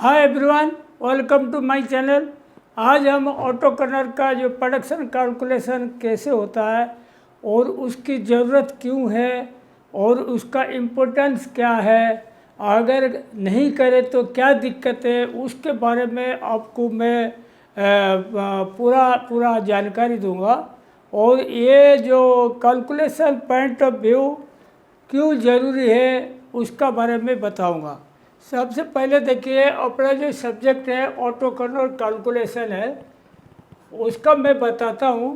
Hi everyone, welcome to my channel. आज हम ऑटोकनर का जो प्रोडक्शन कैलकुलेशन कैसे होता है और उसकी ज़रूरत क्यों है और उसका इम्पोर्टेंस क्या है, अगर नहीं करे तो क्या दिक्कत है, उसके बारे में आपको मैं पूरा जानकारी दूंगा। और ये जो कैलकुलेशन पॉइंट ऑफ व्यू क्यों ज़रूरी है उसका बारे में बताऊंगा। सबसे पहले देखिए, अपना जो सब्जेक्ट है ऑटोकनर कैलकुलेशन है, उसका मैं बताता हूँ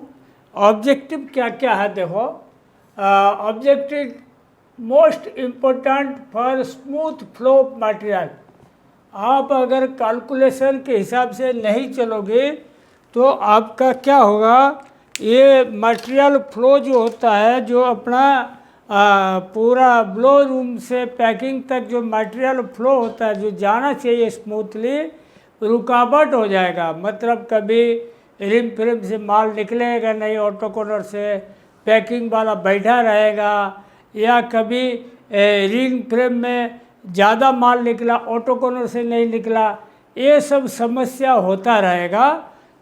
ऑब्जेक्टिव क्या क्या है। देखो, objective most important for smooth flow of material. आप अगर कैलकुलेशन के हिसाब से नहीं चलोगे तो आपका क्या होगा, ये मटेरियल फ्लो जो होता है, जो अपना पूरा ब्लो रूम से पैकिंग तक जो मटेरियल फ्लो होता है, जो जाना चाहिए स्मूथली, रुकावट हो जाएगा। मतलब कभी रिम फ्रेम से माल निकलेगा नहीं, ऑटोकनर से पैकिंग वाला बैठा रहेगा, या कभी रिंग फ्रेम में ज़्यादा माल निकला, ऑटोकनर से नहीं निकला, ये सब समस्या होता रहेगा।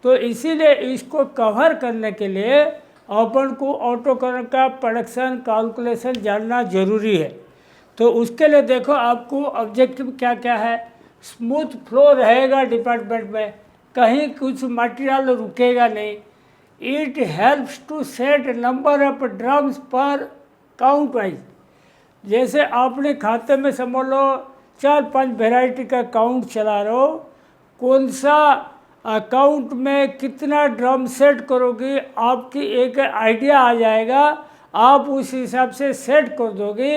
तो इसीलिए इसको कवर करने के लिए अपन को ऑटोकनर का प्रोडक्शन कैलकुलेशन जानना ज़रूरी है। तो उसके लिए देखो, आपको ऑब्जेक्टिव क्या क्या है। स्मूथ फ्लो रहेगा डिपार्टमेंट में, कहीं कुछ मटेरियल रुकेगा नहीं। It helps to set number of drums per count wise. जैसे आपने खाते में समझ लो 4-5 वेराइटी का काउंट चला रहे हो, कौन सा अकाउंट में कितना ड्रम सेट करोगे, आपकी एक आइडिया आ जाएगा। आप उस हिसाब से सेट कर दोगे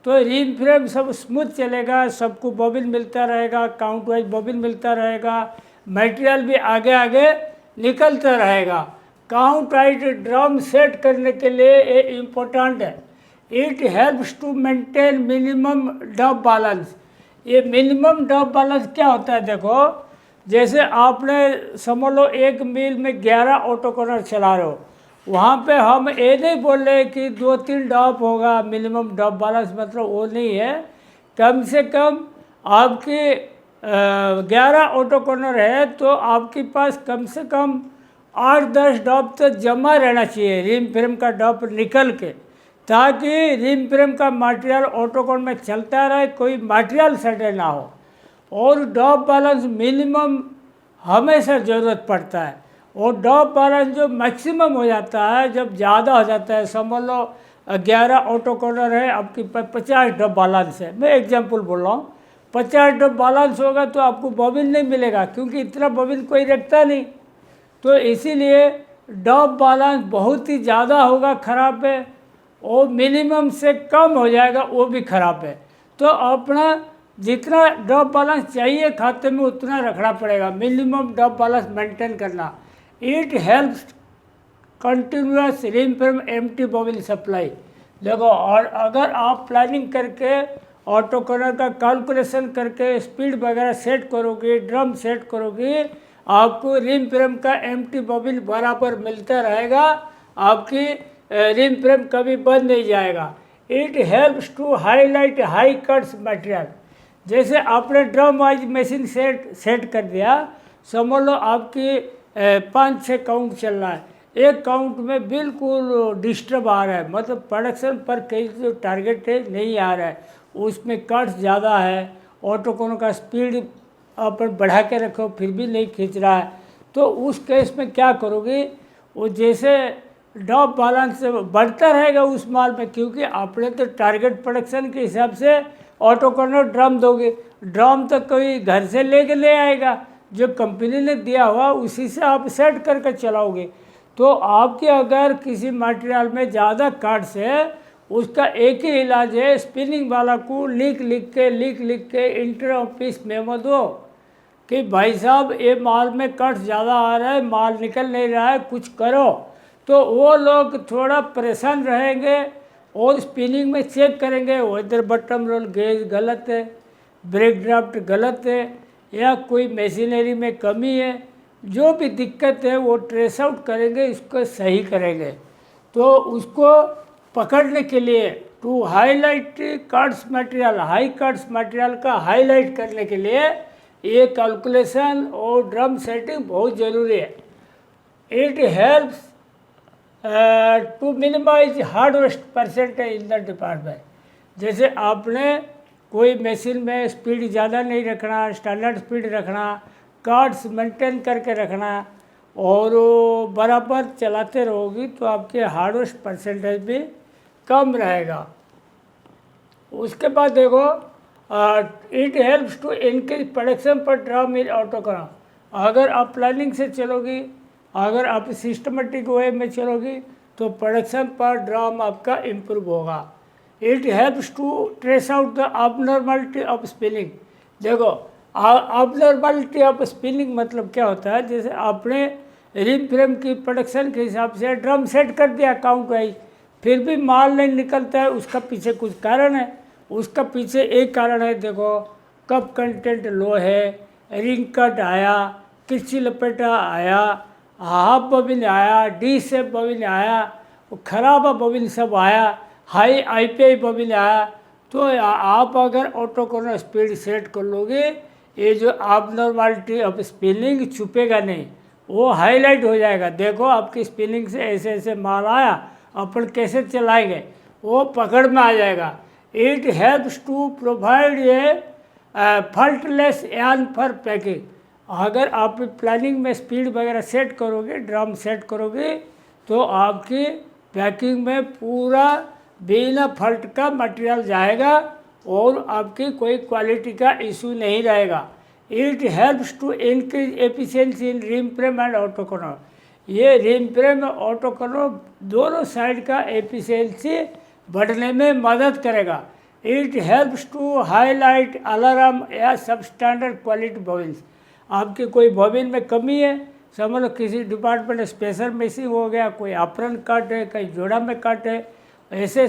तो रिंग फ्रेम सब स्मूथ चलेगा, सबको बॉबिन मिलता रहेगा, काउंट वाइज बॉबिन मिलता रहेगा, मटेरियल भी आगे आगे निकलता रहेगा। काउंट वाइज ड्रम सेट करने के लिए ये इम्पोर्टेंट है। It helps to maintain minimum doff balance. ये मिनिमम डब बैलेंस क्या होता है, देखो, जैसे आपने समझ लो एक मील में 11 ऑटोकनर चला रहे हो, वहाँ पे हम ये नहीं बोल रहे कि 2-3 डॉप होगा मिनिमम डॉप बैलेंस, मतलब वो नहीं है। कम से कम आपके 11 ऑटोकनर है तो आपके पास कम से कम 8-10 डॉप तो जमा रहना चाहिए, रिम फ्रेम का डॉप निकल के, ताकि रिम फ्रेम का मटेरियल ऑटोकनर में चलता रहे, कोई मटेरियल सटे ना हो। और डॉप बैलेंस मिनिमम हमेशा ज़रूरत पड़ता है। और डॉप बैलेंस जो मैक्सिमम हो जाता है, जब ज़्यादा हो जाता है, समझ लो 11 ऑटोकनर है, आपके पास 50 डॉप बैलेंस है, मैं एग्जांपल बोल रहा हूँ, 50 डॉप बैलेंस होगा तो आपको बॉबिन नहीं मिलेगा, क्योंकि इतना बॉबिन कोई रखता नहीं। तो इसीलिए डॉप बैलेंस बहुत ही ज़्यादा होगा ख़राब है, और मिनिमम से कम हो जाएगा वो भी ख़राब है। तो अपना जितना डॉप बैलेंस चाहिए खाते में उतना रखना पड़ेगा, मिनिमम डॉप बैलेंस मेंटेन करना। It helps continuous ring frame empty bobbin supply. देखो, और अगर आप प्लानिंग करके ऑटोकनर का कैलकुलेशन करके स्पीड वगैरह सेट करोगे, ड्रम सेट करोगे, आपको रिम फ्रेम का एम्प्टी बॉबिन बराबर मिलता रहेगा, आपकी रिम फ्रेम कभी बंद नहीं जाएगा। It helps to highlight high cuts material. जैसे आपने ड्रम वाइज मशीन सेट कर दिया, समझ लो आपकी 5-6 काउंट चल रहा है, एक काउंट में बिल्कुल डिस्टर्ब आ रहा है, मतलब प्रोडक्शन पर कहीं जो टारगेट है नहीं आ रहा है, उसमें कट्स ज़्यादा है, ऑटोकनर का स्पीड अपन बढ़ा के रखो फिर भी नहीं खींच रहा है, तो उस केस में क्या करोगे, वो जैसे डॉप बैलेंस बढ़ता रहेगा उस माल में, क्योंकि आपने तो टारगेट प्रोडक्शन के हिसाब से ऑटोकनर ड्रम दोगे, ड्रम तो कोई घर से लेके ले आएगा, जो कंपनी ने दिया हुआ उसी से आप सेट करके चलाओगे। तो आपके अगर किसी मटेरियल में ज़्यादा कट्स है, उसका एक ही इलाज है, स्पिनिंग वाला को लिख लिख के इंटर ऑफिस मेमो दो कि भाई साहब ये माल में कट्स ज़्यादा आ रहा है, माल निकल नहीं रहा है, कुछ करो। तो वो लोग थोड़ा परेशान रहेंगे और स्पिनिंग में चेक करेंगे, इधर बटन रोल गेज गलत है, ब्रेक ड्राफ्ट गलत है, या कोई मशीनरी में कमी है, जो भी दिक्कत है वो ट्रेस आउट करेंगे, इसको सही करेंगे। तो उसको पकड़ने के लिए to highlight cuts material, high cuts material का हाईलाइट करने के लिए ये कैलकुलेशन और ड्रम सेटिंग बहुत ज़रूरी है। It helps to minimise hard waste percentage in the department. जैसे आपने कोई मशीन में स्पीड ज़्यादा नहीं रखना, स्टैंडर्ड स्पीड रखना, कार्ड्स मेंटेन करके रखना और बराबर चलाते रहोगी तो आपके हार्डवेस्ट परसेंटेज भी कम रहेगा। उसके बाद देखो it helps to increase production per drum in autoconer. अगर आप प्लानिंग से चलोगी, अगर आप सिस्टमेटिक वे में चलोगी तो प्रोडक्शन पर ड्रम आपका इम्प्रूव होगा। It helps to trace out the abnormality of spinning. देखो abnormality ऑफ स्पिनिंग मतलब क्या होता है, जैसे आपने रिम फ्रेम की प्रोडक्शन के हिसाब से ड्रम सेट कर दिया काउंट वाइज, फिर भी माल नहीं निकलता है, उसका पीछे कुछ कारण है। उसका पीछे एक कारण है, देखो कप कंटेंट लो है, रिंग कट आया, किसी लपेटा आया, हाफ बबिन आया, डी सेप बबिन आया, खराब बबिन सब आया, हाई IPI बबिन आया। तो आप अगर ऑटोकॉर्नर स्पीड सेट कर लोगे, ये जो abnormality ऑफ स्पिनिंग छुपेगा नहीं, वो हाईलाइट हो जाएगा। देखो आपकी स्पिनिंग से ऐसे ऐसे माल आया, अपन कैसे चलाएंगे, वो पकड़ में आ जाएगा। It helps to provide a faultless yarn for packing. अगर आप प्लानिंग में स्पीड वगैरह सेट करोगे, ड्रम सेट करोगे, तो आपकी पैकिंग में पूरा बिना फॉल्ट का मटेरियल जाएगा और आपकी कोई क्वालिटी का इशू नहीं रहेगा। It helps to increase efficiency in ring frame and Autoconer. ये रिम फ्रेम और ऑटोकॉर्नर दोनों साइड का एफिशिएंसी बढ़ने में मदद करेगा। It helps to highlight alarm या सबस्टैंडर्ड क्वालिटी बॉबिन्स। आपकी कोई बॉबिन में कमी है, समझ लो किसी डिपार्टमेंट स्पेशल मिसिंग हो गया, कोई अपरन कट है, कहीं जोड़ा में कट है, ऐसे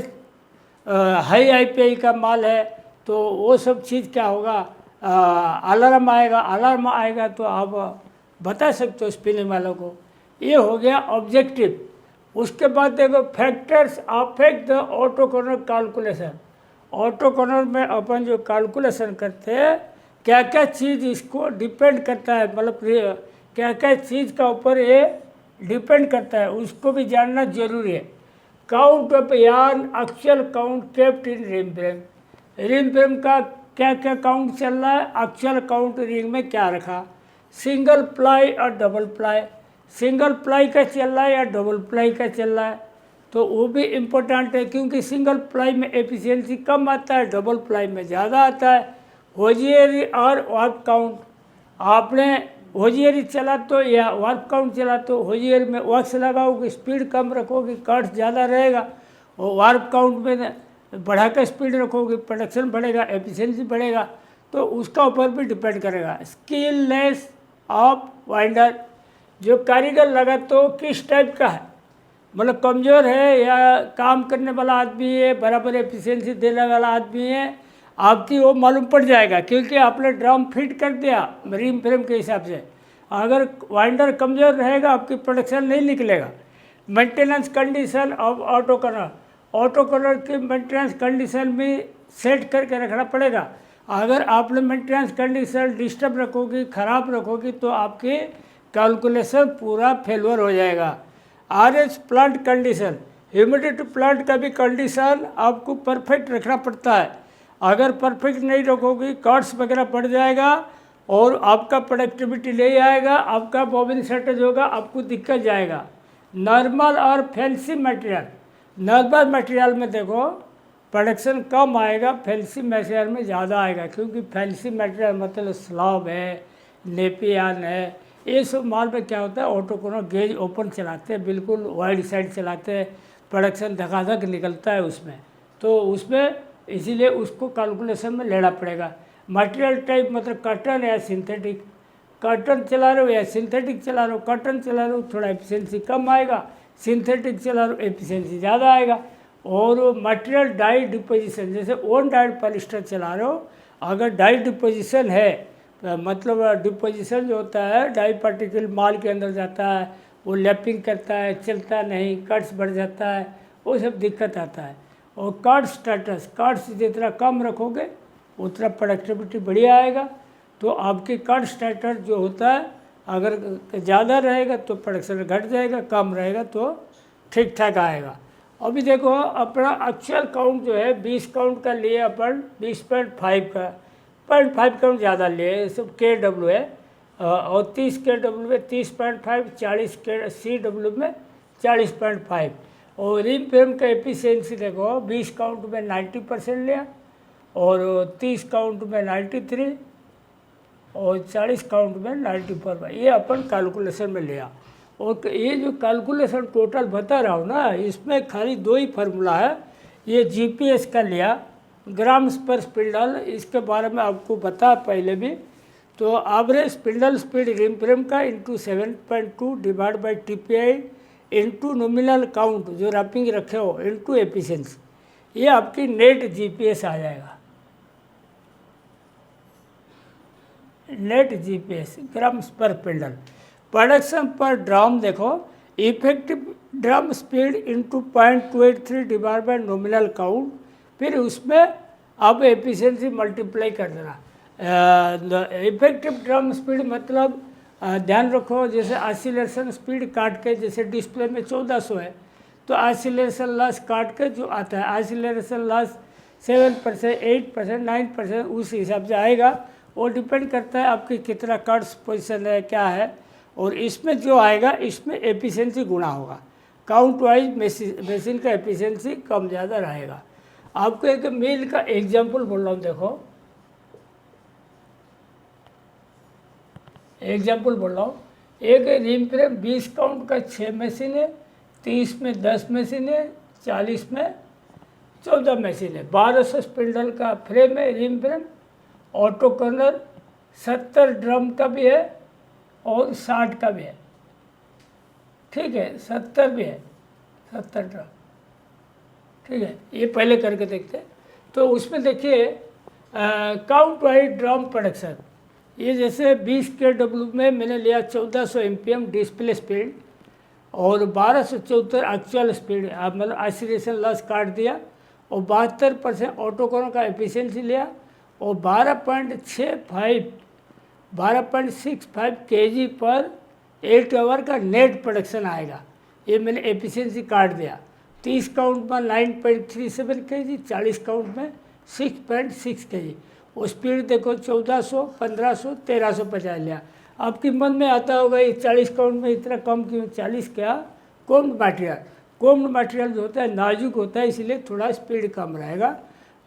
हाई IPI का माल है, तो वो सब चीज़ क्या होगा, अलार्म आएगा। अलार्म आएगा तो आप बता सकते हो स्पिनिंग वालों को। ये हो गया ऑब्जेक्टिव। उसके बाद देखो फैक्टर्स अफेक्ट द ऑटोकॉर्नर कैलकुलेशन। ऑटोकॉर्नर में अपन जो कैलकुलेशन करते हैं, क्या क्या चीज़ इसको डिपेंड करता है, मतलब क्या क्या चीज़ का ऊपर ये डिपेंड करता है, उसको भी जानना जरूरी है। Count of yarn, actual count kept in ring frame. Ring frame का क्या क्या काउंट चल रहा है, एक्चुअल काउंट रिंग में क्या रखा, सिंगल प्लाई और डबल प्लाई, सिंगल प्लाई का चल रहा है या डबल प्लाई का चल रहा है, तो वो भी इम्पोर्टेंट है, क्योंकि सिंगल प्लाई में एफिशिएंसी कम आता है, डबल प्लाई में ज़्यादा आता है। होजियरी और वर्क काउंट, आपने होजियरी चला तो या वर्क काउंट चला तो होजियरी में वर्क्स लगाओगे, स्पीड कम रखोगे, कट ज़्यादा रहेगा, और वर्क काउंट में बढ़ा कर स्पीड रखोगे, प्रोडक्शन बढ़ेगा, एफिशिएंसी बढ़ेगा, तो उसका ऊपर भी डिपेंड करेगा। स्किलनेस ऑफ वाइंडर, जो कारीगर लगा तो किस टाइप का है, मतलब कमज़ोर है या काम करने वाला आदमी है, बराबर एफिशिएंसी देने वाला आदमी है, आपकी वो मालूम पड़ जाएगा, क्योंकि आपने ड्रम फिट कर दिया रिम फ्रेम के हिसाब से। अगर वाइंडर कमज़ोर रहेगा आपकी प्रोडक्शन नहीं निकलेगा। मेंटेनेंस कंडीशन ऑफ ऑटोकॉर्नर, ऑटोकॉर्नर की मेंटेनेंस कंडीशन भी सेट करके रखना पड़ेगा। अगर आपने मेंटेनेंस कंडीशन डिस्टर्ब रखोगी, ख़राब रखोगी, तो आपकी कैलकुलेशन पूरा फेलवर हो जाएगा। RH plant condition, humidity plant का भी कंडीशन आपको परफेक्ट रखना पड़ता है। अगर परफेक्ट नहीं रखोगी, कट्स वगैरह बढ़ जाएगा और आपका प्रोडक्टिविटी नहीं आएगा, आपका बॉबिन शॉर्टेज होगा, आपको दिक्कत जाएगा। नॉर्मल और फैंसी मटेरियल, नॉर्मल मटेरियल में देखो प्रोडक्शन कम आएगा, फैंसी मटेरियल में ज़्यादा आएगा, क्योंकि फैंसी मटेरियल मतलब स्लॉब है, नेपियन है, ये सब माल में क्या होता है, ऑटोकॉर्नर गेज ओपन चलाते हैं, बिल्कुल वाइड साइड चलाते हैं, प्रोडक्शन धकाधक निकलता है उसमें, तो उसमें इसीलिए उसको कैलकुलेशन में लेना पड़ेगा। मटेरियल टाइप मतलब कॉटन या सिंथेटिक, कॉटन चला रहे हो या सिंथेटिक चला रहे हो, कॉटन चला रहे हो थोड़ा एफिशिएंसी कम आएगा, सिंथेटिक चला रहे हो एफिशिएंसी ज़्यादा आएगा। और मटेरियल डाई डिपोजिशन, जैसे ओन डाइड पॉलिस्टर चला रहे हो, अगर डाई डिपोजिशन है, मतलब डिपोजिशन जो होता है, डाई पार्टिकल माल के अंदर जाता है, वो लैपिंग करता है, चलता नहीं, कट्स बढ़ जाता है, वो सब दिक्कत आता है। और कट स्टेटस, कट्स जितना कम रखोगे उतना प्रोडक्टिविटी बढ़िया आएगा। तो आपकी कट स्टार्टर जो होता है अगर ज़्यादा रहेगा तो प्रोडक्शन घट जाएगा, कम रहेगा तो ठीक ठाक आएगा। अभी देखो अपना एक्चुअल काउंट जो है 20 काउंट का लिए अपन 20.5 का 0.5 काउंट ज़्यादा लिए, सब KW है और 30 KW में 30.5, 40 CW में 40.5 और रिम फ्रेम का एफिशिएंसी देखो 20 काउंट में 90% लिया और 30 काउंट में 93 और 40 काउंट में 94, ये अपन कैलकुलेशन में लिया। और ये जो कैलकुलेशन टोटल बता रहा हूँ ना, इसमें खाली 2 ही फार्मूला है। ये GPS का लिया, ग्राम्स पर स्पिंडल, इसके बारे में आपको बता पहले भी। तो average spindle speed rim frame का into 7.2 divide by TPI into nominal count जो रैपिंग रखे हो इंटू एफिशिएंसी, ये आपकी नेट GPS आ जाएगा। नेट GPS ग्राम्स पर स्पिंडल। प्रोडक्शन पर ड्रम देखो, effective drum speed into 0.283 divide by nominal count, फिर उसमें आप एफिशिएंसी मल्टीप्लाई कर देना। इफेक्टिव ड्रम स्पीड मतलब ध्यान रखो, जैसे ऑसिलेशन स्पीड काट के, जैसे डिस्प्ले में 1400 है तो ऑसिलेशन लॉस काट के जो आता है ऑसिलेशन लॉस 7%, 8%, 9% उस हिसाब से आएगा। वो डिपेंड करता है आपकी कितना कट्स पोजीशन है क्या है, और इसमें जो आएगा इसमें एफिशिएंसी गुणा होगा। काउंट वाइज मशीन का एफिशिएंसी कम ज़्यादा रहेगा। आपको एक मिल का एग्जांपल बोल रहा हूँ, देखो एग्जांपल बोल रहा हूँ। एक रिम फ्रेम 20 काउंट का 6 मशीन है, 30 में 10 मशीन है, 40 में 14 मशीन है, 1200 स्पिंडल का फ्रेम है ring frame, auto coner 70 drum का भी है और 60 का भी है, ठीक है 70 भी है, 70 ड्रम, ठीक है। ये पहले करके देखते हैं। तो उसमें देखिए काउंट वाइज ड्रम प्रोडक्शन, ये जैसे 20 KW में मैंने लिया 1400 MPM डिस्प्ले स्पीड और 1274 एक्चुअल स्पीड, आप मतलब ऑसिलेशन लॉस काट दिया और 72% ऑटो कर्नर का एफिशिएंसी लिया और 12.65 kg पर 8 आवर का नेट प्रोडक्शन आएगा। ये मैंने एफिशिएंसी काट दिया। 30 काउंट में 9.37 kg, 40 काउंट में 6.6 kg। वो स्पीड देखो 1400, 1500, 1350 लिया। आपके मन में आता होगा ये 40 काउंट में इतना कम क्यों, 40 क्या, कोम्ड मटेरियल जो होता है नाजुक होता है, इसलिए थोड़ा स्पीड कम रहेगा।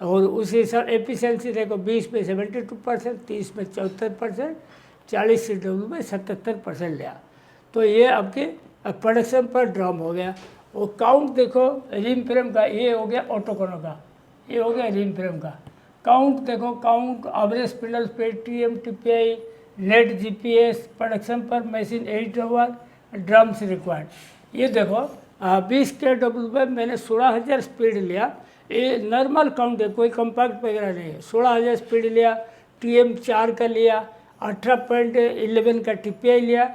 और उस हिसाब एफिशिएंसी देखो 20 में 72%, 30 में 74%, 40 CW में 77% लिया। तो ये आपके प्रोडक्शन पर ड्रम हो गया। और काउंट देखो रिम फ्रेम का, ये हो गया ऑटो कर्नर का, ये हो गया रिम फ्रेम का। काउंट देखो, count average spindle speed TM TPI net GPS production पर मशीन 8 आवर ड्रम्स रिक्वायर्ड। ये देखो 20 KW में मैंने 16,000 स्पीड लिया। ये नॉर्मल काउंट है, कोई कम्पैक्ट वगैरह नहीं है। 16,000 स्पीड लिया, TM 4 का लिया, 18.11 का TPI लिया,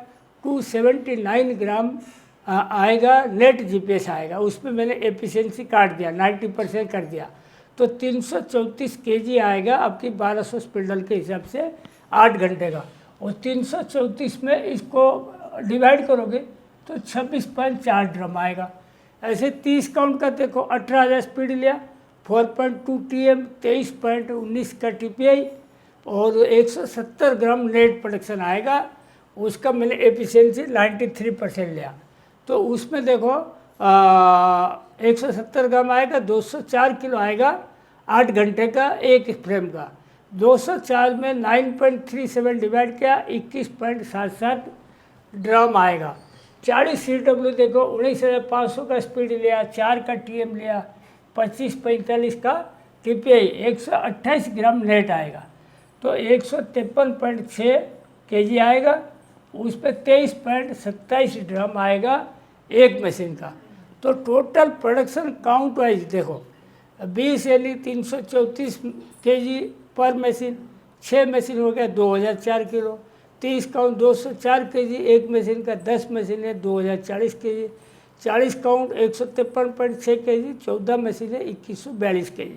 279 ग्राम आएगा नेट GPS आएगा। उसमें मैंने एफिशिएंसी काट दिया, 90% कर दिया, तो 334 kg आएगा आपकी 1200 स्पिंडल के हिसाब से 8 घंटे का। और 334 में इसको डिवाइड करोगे तो 26.4 ड्रम आएगा। ऐसे 30 काउंट का देखो 18,000 स्पीड लिया, 4.2 TM, 23.19 का TPI और 170 ग्राम नेट प्रोडक्शन आएगा। उसका मैंने एफिशिएंसी 93% लिया। तो उसमें देखो 170 ग्राम आएगा, 204 किलो आएगा 8 घंटे का एक फ्रेम का। 204 में 9.37 डिवाइड किया, 21.77 ड्रम आएगा। 40 CW देखो 19,500 का स्पीड लिया, 4 का TM लिया, 25-45 का TPI, 128 ग्राम नेट आएगा। तो 153.6 kg आएगा। उस पर 23.27 ड्रम आएगा एक मशीन का। तो टोटल प्रोडक्शन काउंट वाइज देखो 20 LE 334 kg पर मशीन, 6 मशीन हो गया 2004 किलो। 30 काउंट 204 kg एक मशीन का, 10 मशीन है 2040 kg। 40 काउंट 153.6 kg, 14 मशीन है 2142 kg।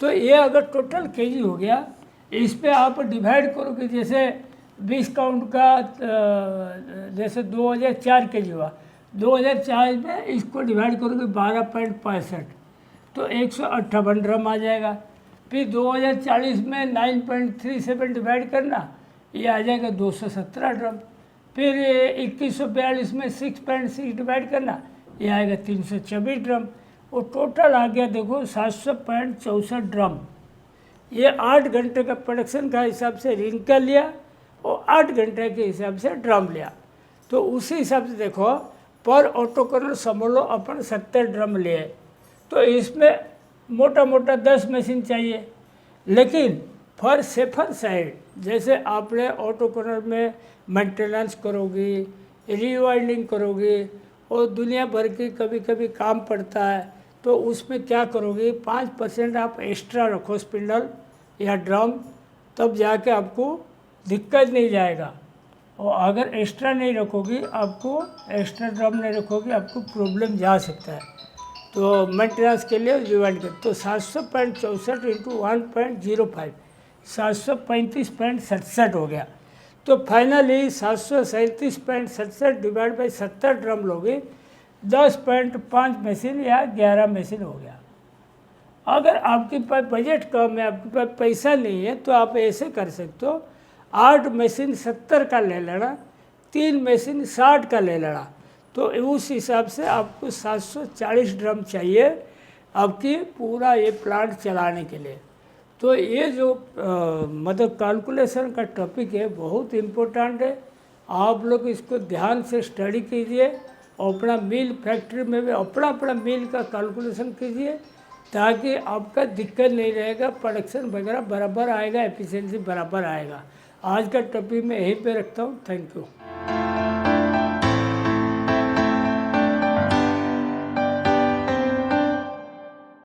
तो ये अगर टोटल kg हो गया, इस पे आप डिवाइड करोगे, जैसे 20 काउंट का जैसे 2004 के जी हुआ, 2004 में इसको डिवाइड करोगे 12.65 तो 158 ड्रम आ जाएगा। फिर 2040 में 9.37 डिवाइड करना, ये आ जाएगा 217 ड्रम। फिर 2142 में 6.6 डिवाइड करना, ये आएगा 326 ड्रम। और टोटल आ गया देखो 700.64 ड्रम। ये 8 घंटे का प्रोडक्शन का हिसाब से रिंकल लिया और 8 घंटे के हिसाब से ड्रम लिया। तो उसी हिसाब से देखो पर ऑटोकॉलर समझ लो अपन 70 ड्रम लिए, तो इसमें मोटा मोटा 10 मशीन चाहिए। लेकिन फॉर सेफर साइड, जैसे आपने ऑटोकॉलर में मेंटेनेंस करोगी, रीवाइंडिंग करोगी और दुनिया भर की कभी कभी काम पड़ता है, तो उसमें क्या करोगे 5% आप एक्स्ट्रा रखो स्पिंडल या ड्रम, तब जाके आपको दिक्कत नहीं जाएगा। और अगर एक्स्ट्रा नहीं रखोगी, आपको एक्स्ट्रा ड्रम नहीं रखोगी, आपको प्रॉब्लम जा सकता है। तो मेंटेनेंस के लिए डिवाइड कर, तो 700.64 इंटू 1.05 735.67 हो गया। तो फाइनली 737.67 डिवाइड बाई 70 ड्रम लोगे, 10.5 मशीन या 11 मशीन हो गया। अगर आपके पास बजट कम है, आपके पास पैसा नहीं है, तो आप ऐसे कर सकते हो 8 मशीन 70 का ले लेना, 3 मशीन 60 का ले लेना। तो उस हिसाब से आपको 740 ड्रम चाहिए आपकी पूरा ये प्लांट चलाने के लिए। तो ये जो मतलब कैलकुलेशन का टॉपिक है बहुत इम्पोर्टेंट है। आप लोग इसको ध्यान से स्टडी कीजिए और अपना मिल फैक्ट्री में भी अपना अपना मिल का कैलकुलेशन कीजिए, ताकि आपका दिक्कत नहीं रहेगा, प्रोडक्शन वगैरह बराबर आएगा, एफिशिएंसी बराबर आएगा। आज का टॉपिक मैं यहीं पे रखता हूँ। Thank you.